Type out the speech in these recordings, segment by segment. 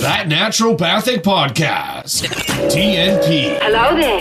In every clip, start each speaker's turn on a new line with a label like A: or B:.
A: That Naturopathic Podcast. TNP.
B: Hello there.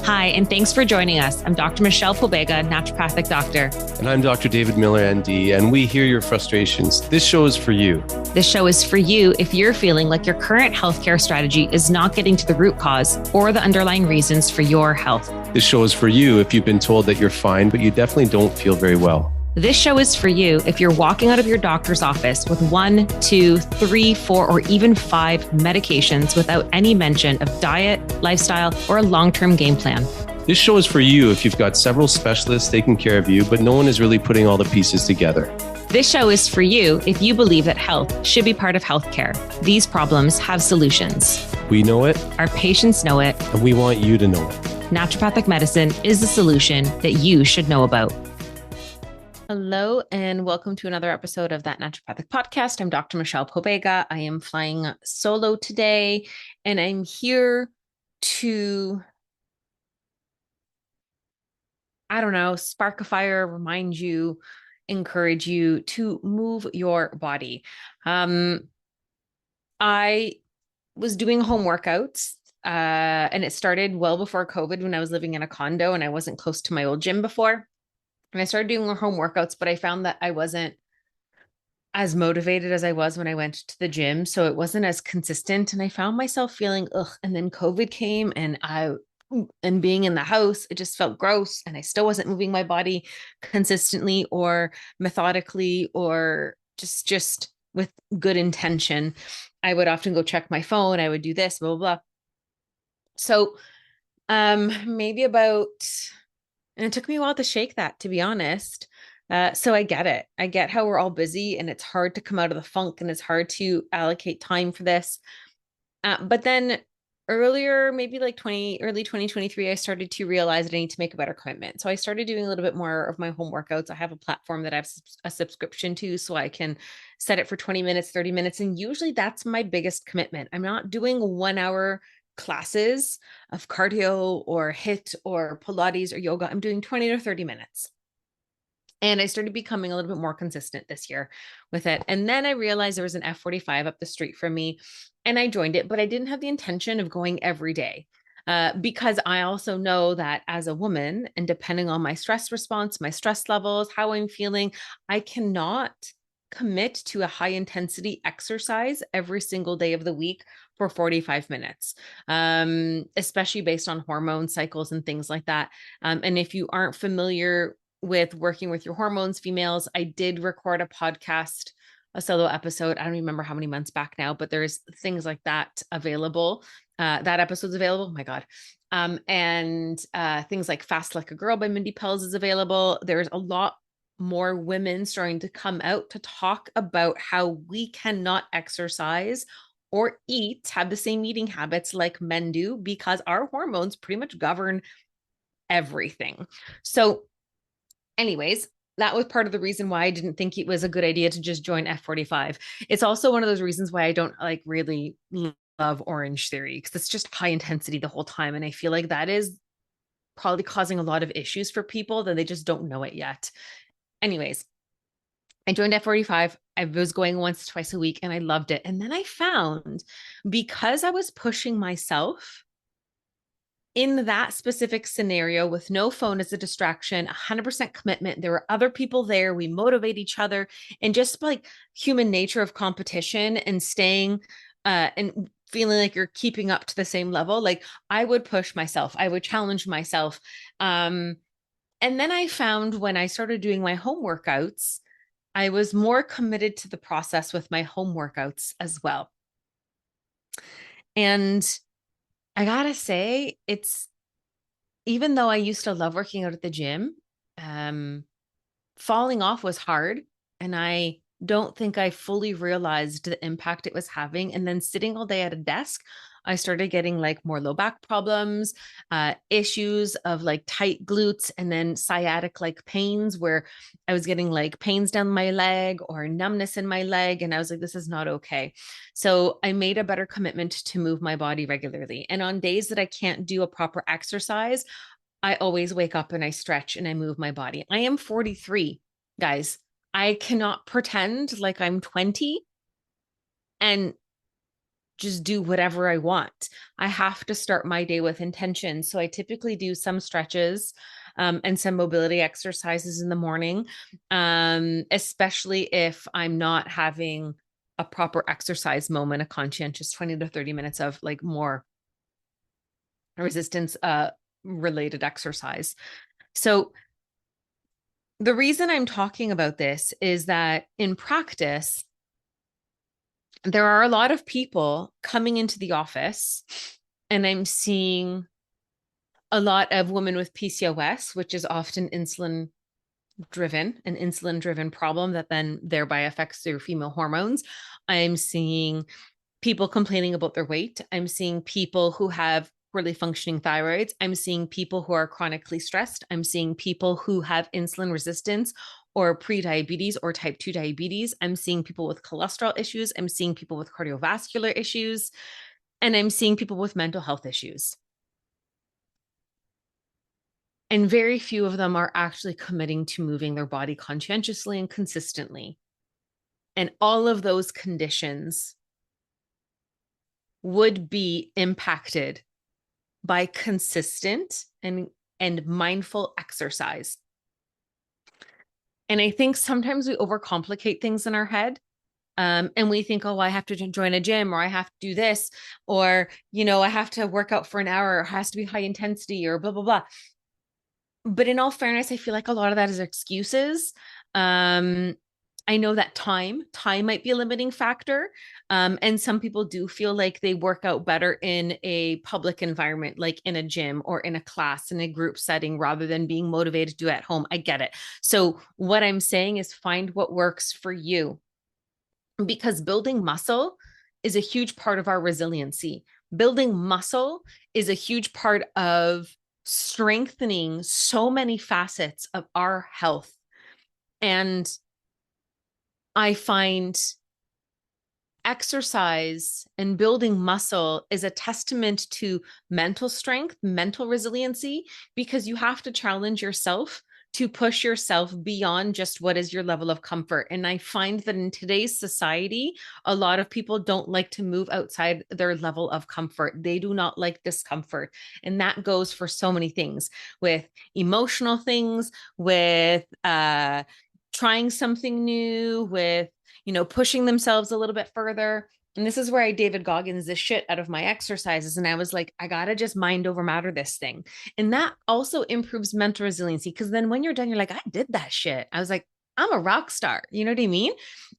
C: Hi, and thanks for joining us. I'm Dr. Michelle Pobega, naturopathic doctor.
D: And I'm Dr. David Miller, ND, and we hear your frustrations. This show is for you.
C: This show is for you if you're feeling like your current healthcare strategy is not getting to the root cause or the underlying reasons for your health.
D: This show is for you if you've been told that you're fine, but you definitely don't feel very well.
C: This show is for you if you're walking out of your doctor's office with 1, 2, 3, 4, or even 5 medications without any mention of diet, lifestyle, or a long-term game plan.
D: This show is for you if you've got several specialists taking care of you, but no one is really putting all the pieces together.
C: This show is for you if you believe that health should be part of healthcare. These problems have solutions.
D: We know it.
C: Our patients know it.
D: And we want you to know it.
C: Naturopathic medicine is the solution that you should know about. Hello, and welcome to another episode of That Naturopathic Podcast. I'm Dr. Michelle Pobega. I am flying solo today, and I'm here to, spark a fire, remind you, encourage you to move your body. I was doing home workouts, and it started well before COVID when I was living in a condo and I wasn't close to my old gym before. And I started doing home workouts, but I found that I wasn't as motivated as I was when I went to the gym. So it wasn't as consistent. And I found myself feeling, and then COVID came and being in the house, it just felt gross. And I still wasn't moving my body consistently or methodically or just with good intention. I would often go check my phone. I would do this, blah, blah, blah. So maybe about... And it took me a while to shake that, to be honest. So I get it. I get how we're all busy and it's hard to come out of the funk and it's hard to allocate time for this. But then earlier, maybe like early 2023, I started to realize that I need to make a better commitment. So I started doing a little bit more of my home workouts. I have a platform that I have a subscription to, so I can set it for 20 minutes, 30 minutes. And usually that's my biggest commitment. I'm not doing 1 hour classes of cardio or HIIT or Pilates or yoga. I'm doing 20 to 30 minutes. And I started becoming a little bit more consistent this year with it. And then I realized there was an F45 up the street from me and I joined it, but I didn't have the intention of going every day because I also know that as a woman, and depending on my stress response, my stress levels, how I'm feeling, I cannot commit to a high intensity exercise every single day of the week for 45 minutes, especially based on hormone cycles and things like that. And if you aren't familiar with working with your hormones, females, I did record a podcast, a solo episode. I don't remember how many months back now, but there's things like that available. That episode's available. Oh my God. And things like Fast Like a Girl by Mindy Pelz is available. There's a lot more women starting to come out to talk about how we cannot exercise or have the same eating habits like men do because our hormones pretty much govern everything. So anyways, that was part of the reason why I didn't think it was a good idea to just join F45. It's also one of those reasons why I don't really love Orange Theory because it's just high intensity the whole time. And I feel like that is probably causing a lot of issues for people that they just don't know it yet. Anyways, I joined F45. I was going once, twice a week, and I loved it. And then I found because I was pushing myself in that specific scenario with no phone as a distraction, 100% commitment, there were other people there. We motivate each other and just like human nature of competition and staying and feeling like you're keeping up to the same level. Like I would push myself. I would challenge myself. And then I found when I started doing my home workouts, I was more committed to the process with my home workouts as well. And I gotta say, even though I used to love working out at the gym, falling off was hard. And I don't think I fully realized the impact it was having. And then sitting all day at a desk, I started getting like more low back problems, issues of like tight glutes, and then sciatic like pains where I was getting like pains down my leg or numbness in my leg. And I was like, this is not okay. So I made a better commitment to move my body regularly. And on days that I can't do a proper exercise, I always wake up and I stretch and I move my body. I am 43, guys. I cannot pretend like I'm 20 and just do whatever I want. I have to start my day with intention. So I typically do some stretches and some mobility exercises in the morning, especially if I'm not having a proper exercise moment, a conscientious 20 to 30 minutes of like more resistance related exercise. So the reason I'm talking about this is that in practice, there are a lot of people coming into the office, and I'm seeing a lot of women with PCOS, which is often insulin driven, an insulin driven problem that then thereby affects their female hormones. I'm seeing people complaining about their weight. I'm seeing people who have poorly functioning thyroids. I'm seeing people who are chronically stressed. I'm seeing people who have insulin resistance or pre-diabetes or type 2 diabetes. I'm seeing people with cholesterol issues. I'm seeing people with cardiovascular issues. And I'm seeing people with mental health issues. And very few of them are actually committing to moving their body conscientiously and consistently. And all of those conditions would be impacted by consistent and mindful exercise. And I think sometimes we overcomplicate things in our head. And we think, oh, I have to join a gym, or I have to do this, or, I have to work out for an hour, or it has to be high intensity, or blah, blah, blah. But in all fairness, I feel like a lot of that is excuses. I know that time might be a limiting factor. And some people do feel like they work out better in a public environment, like in a gym or in a class, in a group setting, rather than being motivated to do it at home. I get it. So what I'm saying is find what works for you, because building muscle is a huge part of our resiliency. Building muscle is a huge part of strengthening so many facets of our health. And I find exercise and building muscle is a testament to mental strength, mental resiliency, because you have to challenge yourself to push yourself beyond just what is your level of comfort. And I find that in today's society, a lot of people don't like to move outside their level of comfort. They do not like discomfort. And that goes for so many things, with emotional things, with trying something new, with, pushing themselves a little bit further. And this is where I David Goggins the shit out of my exercises. And I was like, I got to just mind over matter this thing. And that also improves mental resiliency, because then when you're done, you're like, I did that shit. I was like, I'm a rock star. You know what I mean?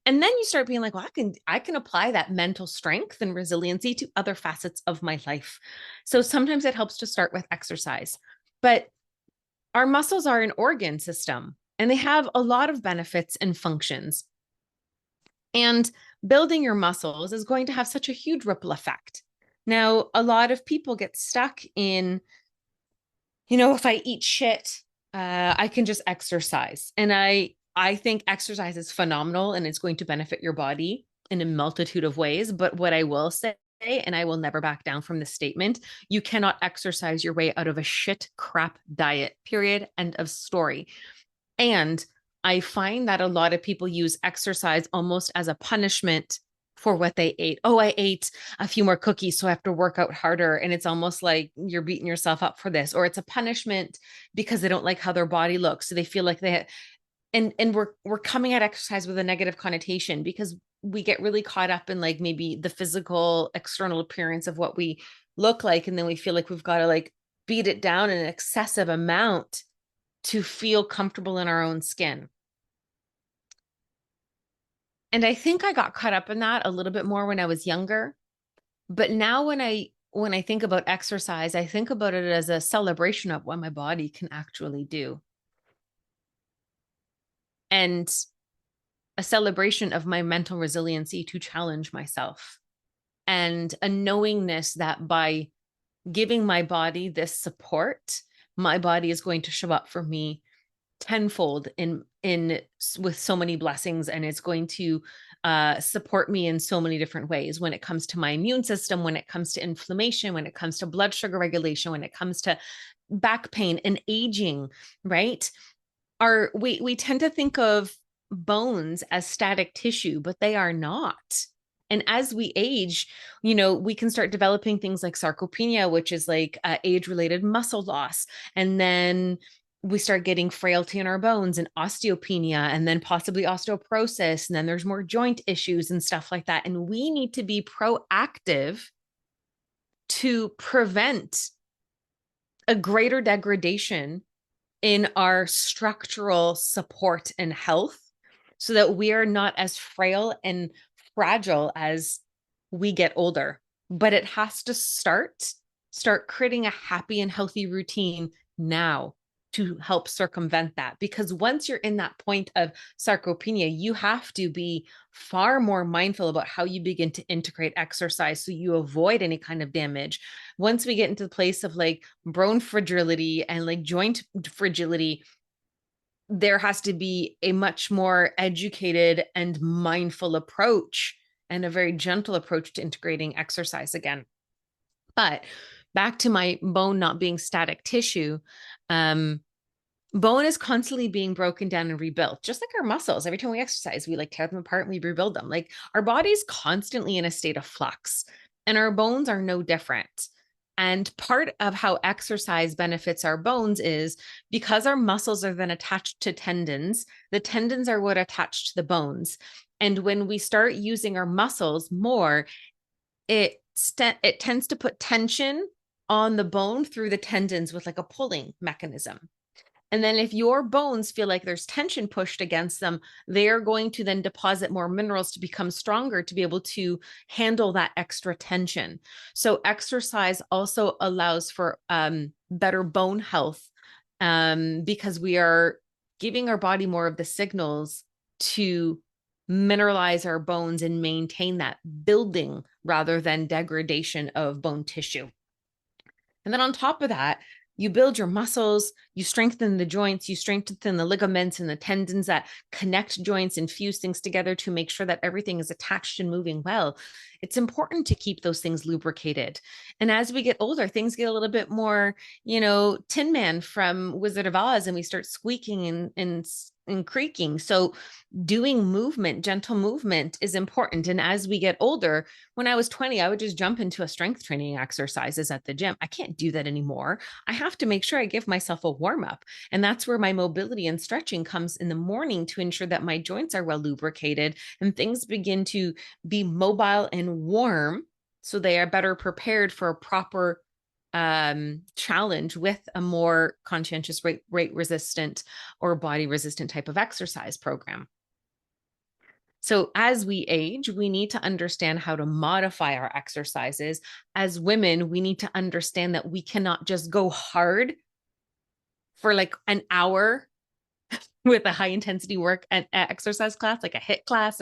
C: And then you start being like, well, I can apply that mental strength and resiliency to other facets of my life. So sometimes it helps to start with exercise. But our muscles are an organ system, and they have a lot of benefits and functions. And building your muscles is going to have such a huge ripple effect. Now, a lot of people get stuck in, if I eat shit, I can just exercise. And I think exercise is phenomenal, and it's going to benefit your body in a multitude of ways. But what I will say, and I will never back down from this statement, you cannot exercise your way out of a shit crap diet, period, end of story. And I find that a lot of people use exercise almost as a punishment for what they ate. Oh, I ate a few more cookies, so I have to work out harder. And it's almost like you're beating yourself up for this, or it's a punishment because they don't like how their body looks. So they feel like and we're coming at exercise with a negative connotation, because we get really caught up in like maybe the physical external appearance of what we look like. And then we feel like we've got to like beat it down in an excessive amount to feel comfortable in our own skin. And I think I got caught up in that a little bit more when I was younger. But now when I think about exercise, I think about it as a celebration of what my body can actually do. And a celebration of my mental resiliency to challenge myself. And a knowingness that by giving my body this support, my body is going to show up for me tenfold in with so many blessings, and it's going to support me in so many different ways when it comes to my immune system, when it comes to inflammation, when it comes to blood sugar regulation, when it comes to back pain and aging, right? We tend to think of bones as static tissue, but they are not. And as we age, you know, we can start developing things like sarcopenia, which is like age-related muscle loss. And then we start getting frailty in our bones and osteopenia, and then possibly osteoporosis. And then there's more joint issues and stuff like that. And we need to be proactive to prevent a greater degradation in our structural support and health, so that we are not as frail and fragile as we get older. But it has to start creating a happy and healthy routine now to help circumvent that. Because once you're in that point of sarcopenia, you have to be far more mindful about how you begin to integrate exercise so you avoid any kind of damage. Once we get into the place of like bone fragility and like joint fragility, there has to be a much more educated and mindful approach and a very gentle approach to integrating exercise again. But back to my bone not being static tissue, bone is constantly being broken down and rebuilt, just like our muscles. Every time we exercise, we like tear them apart and we rebuild them. Like our body's constantly in a state of flux, and our bones are no different. And part of how exercise benefits our bones is because our muscles are then attached to tendons. The tendons are what attach to the bones. And when we start using our muscles more, it tends to put tension on the bone through the tendons with like a pulling mechanism. And then if your bones feel like there's tension pushed against them, they are going to then deposit more minerals to become stronger to be able to handle that extra tension. So exercise also allows for better bone health, because we are giving our body more of the signals to mineralize our bones and maintain that building rather than degradation of bone tissue. And then on top of that, you build your muscles, you strengthen the joints, you strengthen the ligaments and the tendons that connect joints and fuse things together to make sure that everything is attached and moving well. It's important to keep those things lubricated. And as we get older, things get a little bit more, Tin Man from Wizard of Oz, and we start squeaking and creaking. So doing movement, gentle movement is important. And as we get older, when I was 20, I would just jump into a strength training exercises at the gym. I can't do that anymore. I have to make sure I give myself a warm up. And that's where my mobility and stretching comes in the morning to ensure that my joints are well lubricated and things begin to be mobile and warm, so they are better prepared for a proper challenge with a more conscientious rate resistant or body resistant type of exercise program. So as we age, we need to understand how to modify our exercises. As women, we need to understand that we cannot just go hard for like an hour with a high intensity work and exercise class, like a HIIT class,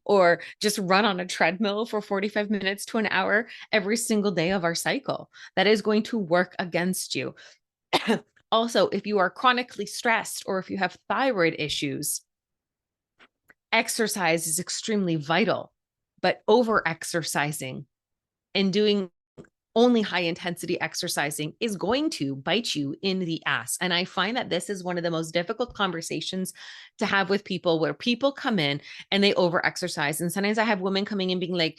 C: or just run on a treadmill for 45 minutes to an hour every single day of our cycle. That is going to work against you. Also, if you are chronically stressed or if you have thyroid issues, exercise is extremely vital, but over exercising and doing only high intensity exercising is going to bite you in the ass. And I find that this is one of the most difficult conversations to have with people, where people come in and they over exercise. And sometimes I have women coming in being like,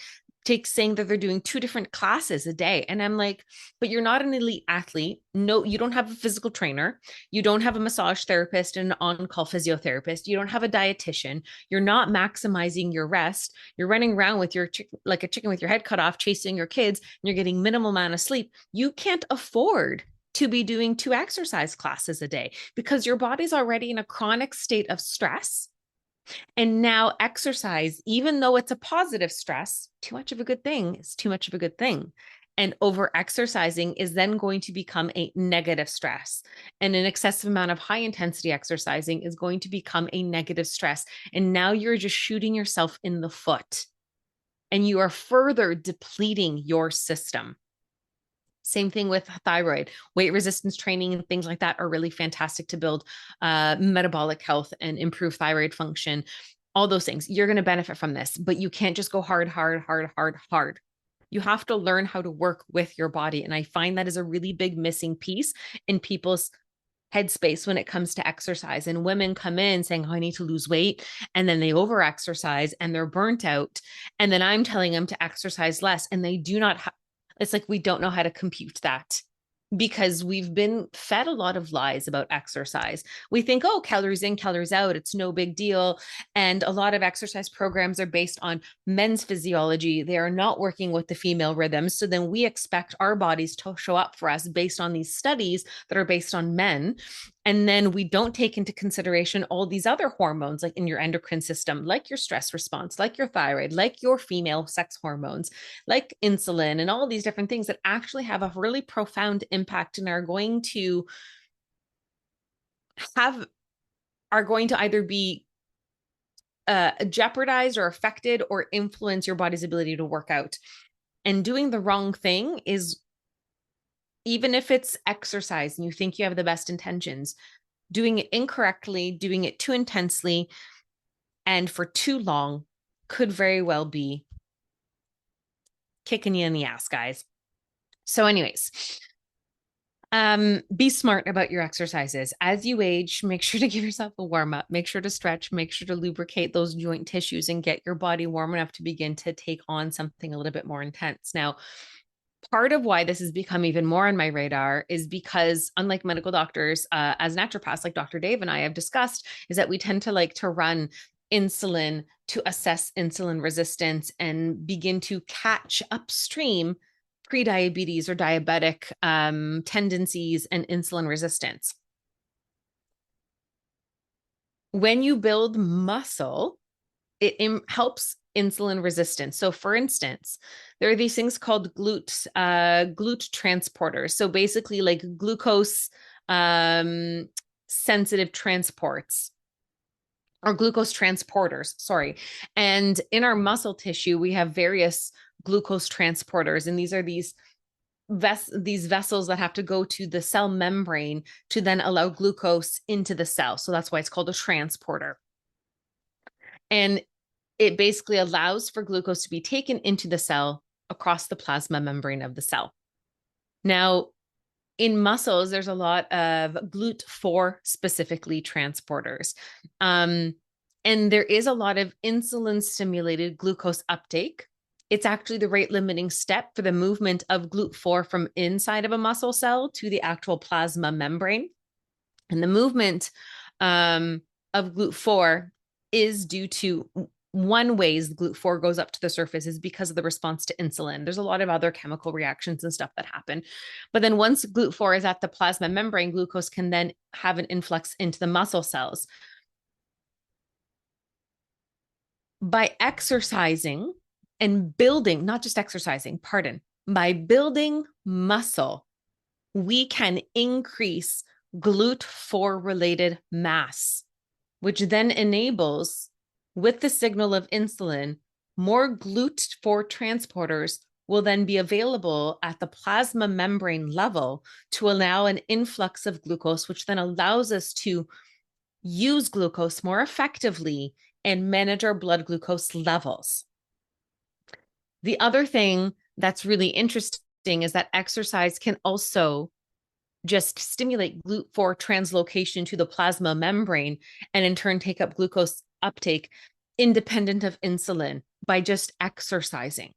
C: saying that they're doing 2 different classes a day. And I'm like, but you're not an elite athlete. No, you don't have a physical trainer. You don't have a massage therapist and an on-call physiotherapist. You don't have a dietitian. You're not maximizing your rest. You're running around with your like a chicken with your head cut off, chasing your kids, and you're getting minimal amount of sleep. You can't afford to be doing 2 exercise classes a day because your body's already in a chronic state of stress. And now exercise, even though it's a positive stress, too much of a good thing is too much of a good thing. And over exercising is then going to become a negative stress. And an excessive amount of high intensity exercising is going to become a negative stress. And now you're just shooting yourself in the foot, and you are further depleting your system. Same thing with thyroid. Weight resistance training and things like that are really fantastic to build metabolic health and improve thyroid function. All those things, you're going to benefit from this, but you can't just go hard. You have to learn how to work with your body. And I find that is a really big missing piece in people's headspace when it comes to exercise. And women come in saying, oh, I need to lose weight. And then they over exercise and they're burnt out. And then I'm telling them to exercise less. And they do not, it's like, we don't know how to compute that, because we've been fed a lot of lies about exercise. We think, oh, calories in, calories out, it's no big deal. And a lot of exercise programs are based on men's physiology. They are not working with the female rhythms. So then we expect our bodies to show up for us based on these studies that are based on men. And then we don't take into consideration all these other hormones, like in your endocrine system, like your stress response, like your thyroid, like your female sex hormones, like insulin, and all these different things that actually have a really profound impact and are going to either be jeopardized or affected or influence your body's ability to work out. And doing the wrong thing is, even if it's exercise and you think you have the best intentions, doing it incorrectly, doing it too intensely, and for too long could very well be kicking you in the ass, guys. So anyways, be smart about your exercises. As you age, make sure to give yourself a warm up, make sure to stretch, make sure to lubricate those joint tissues and get your body warm enough to begin to take on something a little bit more intense. Now, part of why this has become even more on my radar is because, unlike medical doctors, as naturopaths, like Dr. Dave and I have discussed, is that we tend to like to run insulin to assess insulin resistance and begin to catch upstream prediabetes or diabetic tendencies and insulin resistance. When you build muscle, it helps insulin resistance. So for instance, there are these things called GLUT transporters. So basically like glucose sensitive transports, or glucose transporters, sorry. And in our muscle tissue, we have various glucose transporters. And these are these vessels that have to go to the cell membrane to then allow glucose into the cell. So that's why it's called a transporter. And it basically allows for glucose to be taken into the cell across the plasma membrane of the cell. Now, in muscles, there's a lot of GLUT4 specifically transporters. And there is a lot of insulin stimulated glucose uptake. It's actually the rate limiting step for the movement of GLUT4 from inside of a muscle cell to the actual plasma membrane. And the movement of GLUT4 is due to one ways GLUT4 goes up to the surface is because of the response to insulin. There's a lot of other chemical reactions and stuff that happen. But then once GLUT4 is at the plasma membrane, glucose can then have an influx into the muscle cells. By exercising and building, not just exercising, by building muscle, we can increase GLUT4 related mass, which then enables, with the signal of insulin, more GLUT4 transporters will then be available at the plasma membrane level to allow an influx of glucose, which then allows us to use glucose more effectively and manage our blood glucose levels. The other thing that's really interesting is that exercise can also just stimulate GLUT4 translocation to the plasma membrane and in turn take up glucose uptake independent of insulin by just exercising.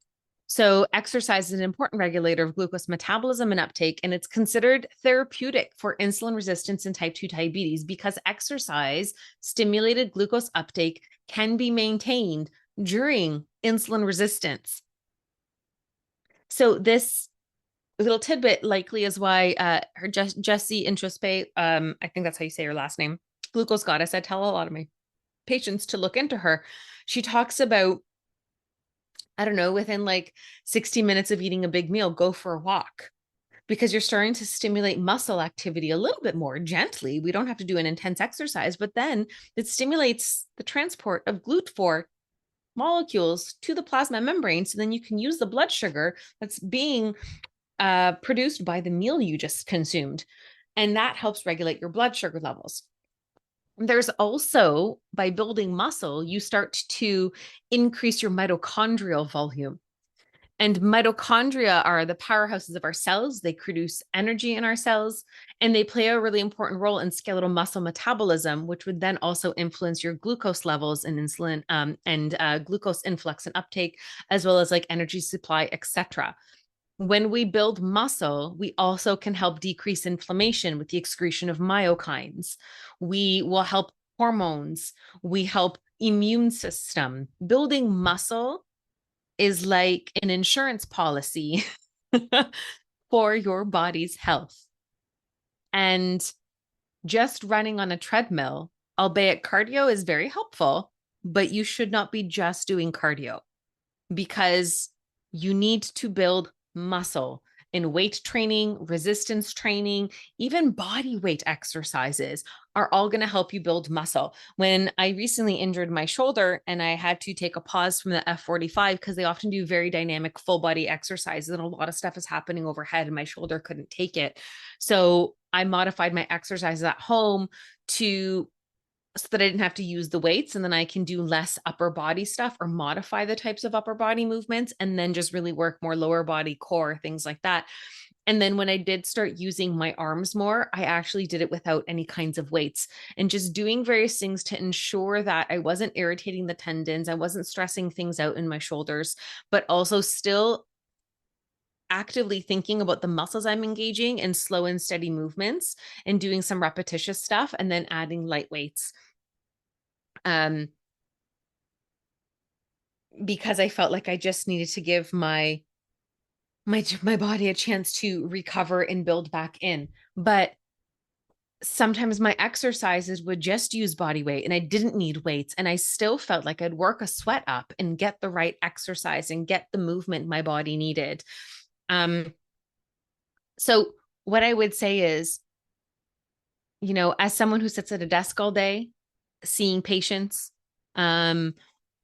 C: So exercise is an important regulator of glucose metabolism and uptake, and it's considered therapeutic for insulin resistance and type 2 diabetes because exercise stimulated glucose uptake can be maintained during insulin resistance. So this little tidbit likely is why her Jessie Introspe, I think that's how you say her last name, Glucose Goddess. I tell a lot of my patients to look into her. She talks about, I don't know, within like 60 minutes of eating a big meal, go for a walk, because you're starting to stimulate muscle activity a little bit more gently. We don't have to do an intense exercise, but then it stimulates the transport of GLUT4 molecules to the plasma membrane. So then you can use the blood sugar that's being produced by the meal you just consumed. And that helps regulate your blood sugar levels. There's also, by building muscle, you start to increase your mitochondrial volume. And mitochondria are the powerhouses of our cells. They produce energy in our cells, and they play a really important role in skeletal muscle metabolism, which would then also influence your glucose levels and insulin and glucose influx and uptake, as well as like energy supply, etc. When we build muscle, we also can help decrease inflammation with the excretion of myokines. We will help hormones. We help immune system. Building muscle is like an insurance policy for your body's health. And just running on a treadmill, albeit cardio is very helpful, but you should not be just doing cardio, because you need to build muscle in weight training, resistance training, even body weight exercises are all going to help you build muscle. When I recently injured my shoulder and I had to take a pause from the F45 because they often do very dynamic full body exercises and a lot of stuff is happening overhead and my shoulder couldn't take it. So I modified my exercises at home so that I didn't have to use the weights, and then I can do less upper body stuff or modify the types of upper body movements and then just really work more lower body, core, things like that. And then when I did start using my arms more, I actually did it without any kinds of weights and just doing various things to ensure that I wasn't irritating the tendons, I wasn't stressing things out in my shoulders, but also still actively thinking about the muscles I'm engaging in slow and steady movements and doing some repetitious stuff and then adding light weights. Because I felt like I just needed to give my body a chance to recover and build back in. But sometimes my exercises would just use body weight and I didn't need weights. And I still felt like I'd work a sweat up and get the right exercise and get the movement my body needed. So what I would say is, you know, as someone who sits at a desk all day, seeing patients, and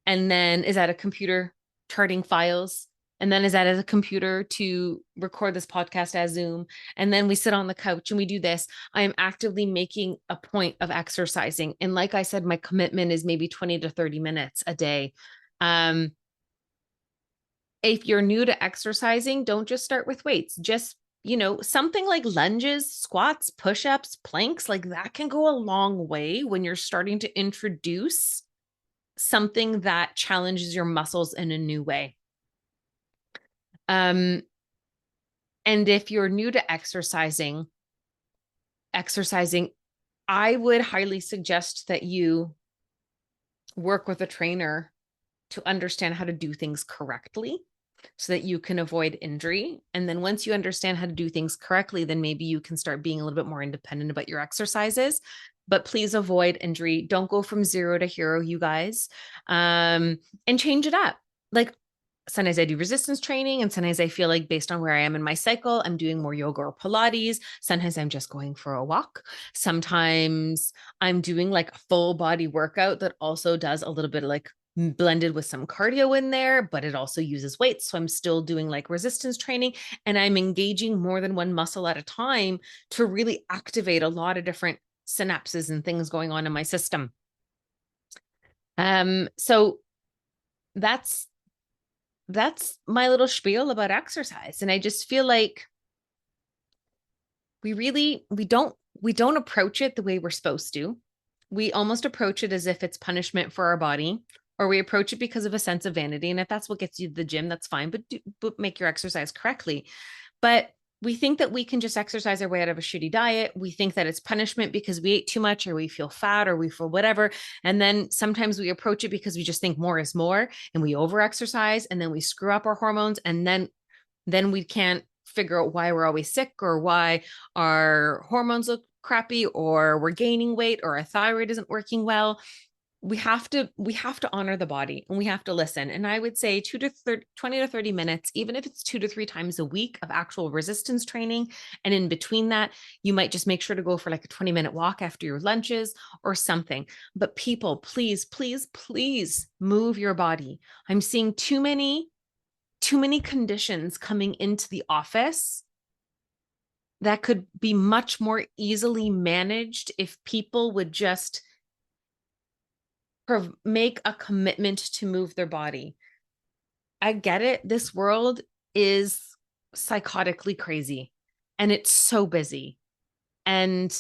C: then is at a computer charting files, and then is at a computer to record this podcast as Zoom, and then we sit on the couch and we do this, I am actively making a point of exercising. And like I said, my commitment is maybe 20 to 30 minutes a day. If you're new to exercising, don't just start with weights. Just, you know, something like lunges, squats, push-ups, planks, like that can go a long way when you're starting to introduce something that challenges your muscles in a new way. And if you're new to exercising, I would highly suggest that you work with a trainer to understand how to do things correctly so that you can avoid injury. And then once you understand how to do things correctly, then maybe you can start being a little bit more independent about your exercises. But please avoid injury. Don't go from zero to hero, you guys, and change it up. Like sometimes I do resistance training, and sometimes I feel like based on where I am in my cycle, I'm doing more yoga or Pilates. Sometimes I'm just going for a walk. Sometimes I'm doing like a full body workout that also does a little bit of like blended with some cardio in there, but it also uses weights. So I'm still doing like resistance training, and I'm engaging more than one muscle at a time to really activate a lot of different synapses and things going on in my system. So that's my little spiel about exercise. And I just feel like we don't approach it the way we're supposed to. We almost approach it as if it's punishment for our body, or we approach it because of a sense of vanity. And if that's what gets you to the gym, that's fine, but make your exercise correctly. But we think that we can just exercise our way out of a shitty diet. We think that it's punishment because we ate too much, or we feel fat, or we feel whatever. And then sometimes we approach it because we just think more is more, and we over exercise, and then we screw up our hormones. And then we can't figure out why we're always sick, or why our hormones look crappy, or we're gaining weight, or our thyroid isn't working well. We have to honor the body, and we have to listen. And I would say 20 to 30 minutes, even if it's 2 to 3 times a week of actual resistance training. And in between that, you might just make sure to go for like a 20-minute walk after your lunches or something. But people, please, please, please move your body. I'm seeing too many conditions coming into the office that could be much more easily managed if people would just make a commitment to move their body. I get it. This world is psychotically crazy and it's so busy. And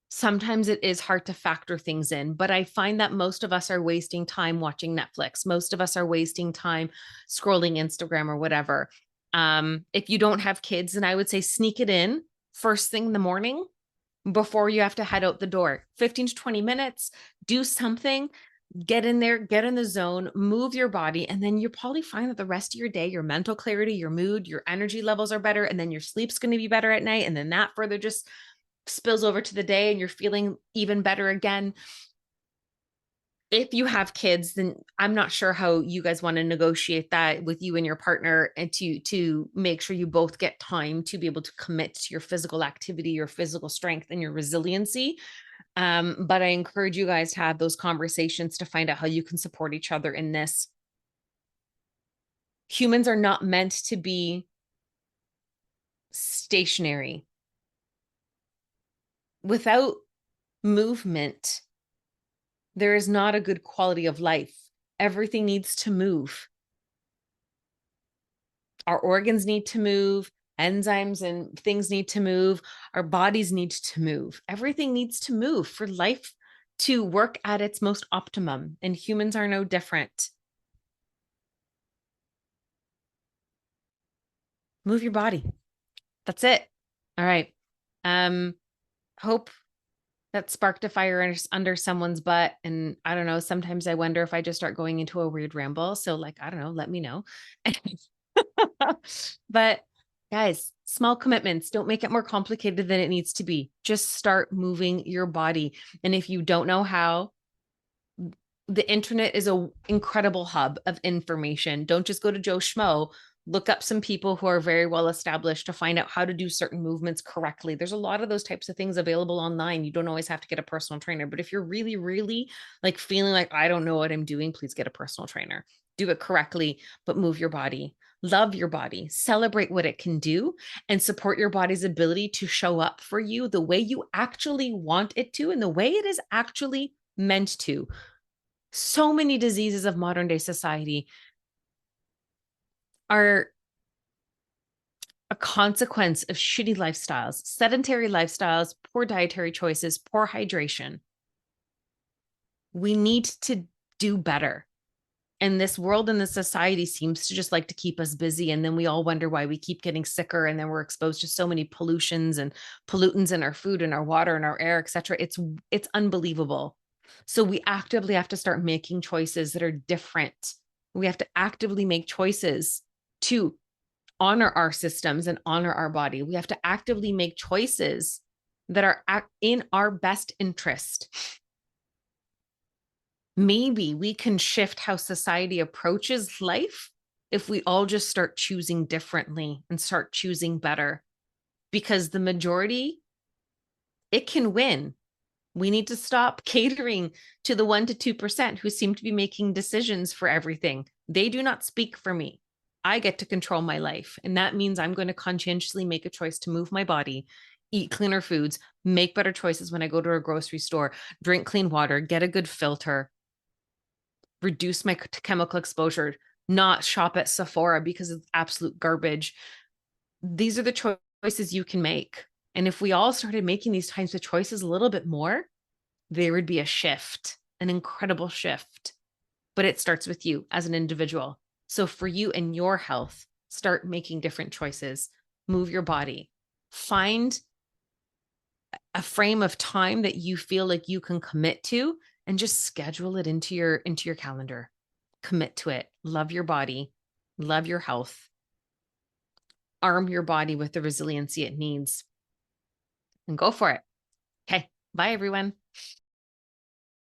C: sometimes it is hard to factor things in, but I find that most of us are wasting time watching Netflix. Most of us are wasting time scrolling Instagram or whatever. If you don't have kids, then I would say sneak it in first thing in the morning before you have to head out the door. 15 to 20 minutes, do something, get in there, get in the zone, move your body, and then you'll probably find that the rest of your day, your mental clarity, your mood, your energy levels are better, and then your sleep's going to be better at night, and then that further just spills over to the day and you're feeling even better again. If you have kids, then I'm not sure how you guys want to negotiate that with you and your partner, and to make sure you both get time to be able to commit to your physical activity, your physical strength, and your resiliency. But I encourage you guys to have those conversations to find out how you can support each other in this. Humans are not meant to be stationary. Without movement, there is not a good quality of life. Everything needs to move. Our organs need to move, enzymes and things need to move, our bodies need to move. Everything needs to move for life to work at its most optimum, and humans are no different. Move your body. That's it. All right. Hope that sparked a fire under someone's butt. And I don't know, sometimes I wonder if I just start going into a weird ramble. So like, I don't know, let me know. But guys, small commitments, don't make it more complicated than it needs to be. Just start moving your body. And if you don't know how, the internet is an incredible hub of information. Don't just go to Joe Schmo. Look up some people who are very well established to find out how to do certain movements correctly. There's a lot of those types of things available online. You don't always have to get a personal trainer, but if you're really, really like feeling like, I don't know what I'm doing, please get a personal trainer. Do it correctly, but move your body. Love your body, celebrate what it can do, and support your body's ability to show up for you the way you actually want it to and the way it is actually meant to. So many diseases of modern day society are a consequence of shitty lifestyles, sedentary lifestyles, poor dietary choices, poor hydration. We need to do better. And this world and this society seems to just like to keep us busy. And then we all wonder why we keep getting sicker. And then we're exposed to so many pollutions and pollutants in our food and our water and our air, et cetera. It's unbelievable. So we actively have to start making choices that are different. We have to actively make choices to honor our systems and honor our body. We have to actively make choices that are in our best interest. Maybe we can shift how society approaches life if we all just start choosing differently and start choosing better, because the majority, it can win. We need to stop catering to the 1% to 2% who seem to be making decisions for everything. They do not speak for me. I get to control my life. And that means I'm going to conscientiously make a choice to move my body, eat cleaner foods, make better choices when I go to a grocery store, drink clean water, get a good filter, reduce my chemical exposure, not shop at Sephora because it's absolute garbage. These are the choices you can make. And if we all started making these types of choices a little bit more, there would be a shift, an incredible shift. But it starts with you as an individual. So for you and your health, start making different choices, move your body, find a frame of time that you feel like you can commit to, and just schedule it into your calendar. Commit to it. Love your body, love your health. Arm your body with the resiliency it needs, and go for it. Okay. Bye, everyone.